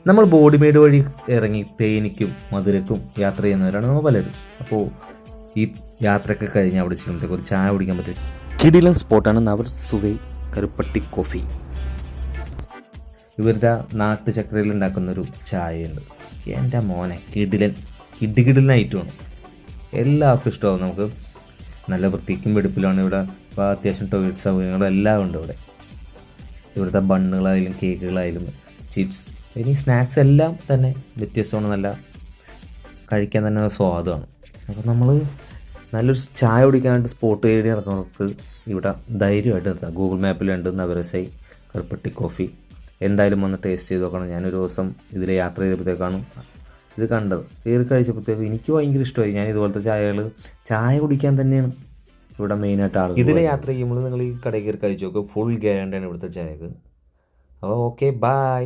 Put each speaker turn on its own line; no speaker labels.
നമ്മൾ ബോഡിമെയ്ഡ് വഴി ഇറങ്ങി തേനിക്കും മധുരക്കും യാത്ര ചെയ്യുന്നവരാണ് നമ്മൾ പലരും. അപ്പോൾ ഈ യാത്രയൊക്കെ കഴിഞ്ഞ് അവിടെ ചെല്ലുമ്പോഴത്തേക്ക് ഒരു ചായ കുടിക്കാൻ പറ്റും കിടിലൻ സ്പോട്ടാണ് നവർ സുവൈ കരുപ്പട്ടി കോഫി. ഇവരുടെ നാട്ടു ചക്കരയിൽ ഉണ്ടാക്കുന്നൊരു ചായയുണ്ട്. എൻ്റെ മോനെ കിടിലനായിട്ടുമാണ്. എല്ലാവർക്കും ഇഷ്ടമാവും. നമുക്ക് നല്ല വൃത്തിക്കും വെടുപ്പിലാണ് ഇവിടെ. ഇപ്പോൾ അത്യാവശ്യം ടോയ്ലറ്റ് സൗകര്യങ്ങളും എല്ലാം ഉണ്ട് ഇവിടെ. ഇവിടുത്തെ ബണ്ണുകളായാലും കേക്കുകളായാലും ചിപ്സ് ഇനി സ്നാക്സ് എല്ലാം തന്നെ വ്യത്യസ്തമാണ്. നല്ല കഴിക്കാൻ തന്നെ സ്വാദമാണ്. അപ്പോൾ നമ്മൾ നല്ലൊരു ചായ കുടിക്കാനായിട്ട് സ്പോട്ട് തേടി നടക്കുന്നവർക്ക് ഇവിടെ ധൈര്യമായിട്ട് നിർത്താം. ഗൂഗിൾ മാപ്പിലുണ്ട് നവരസൈ കരുപ്പട്ടി കോഫി. എന്തായാലും വന്ന് ടേസ്റ്റ് ചെയ്ത് നോക്കണം. ഞാനൊരു ദിവസം ഇതിൽ യാത്ര ചെയ്തപ്പോഴത്തേക്കാണ് ഇത് കണ്ടത്. കയറി കഴിച്ചപ്പോഴത്തേക്ക് എനിക്ക് ഭയങ്കര ഇഷ്ടമായി. ഞാൻ ഇതുപോലത്തെ ചായ കുടിക്കാൻ തന്നെയാണ് ഇവിടെ മെയിനായിട്ട് ആളുകൾ. ഇതിൽ യാത്ര ചെയ്യുമ്പോൾ നിങ്ങൾ ഈ കടയിൽ കയറി കഴിച്ചു നോക്കുക. ഫുൾ ഗ്യാരണ്ടിയാണ് ഇവിടുത്തെ ചായക്ക്. അപ്പോൾ ഓക്കെ, ബായ്.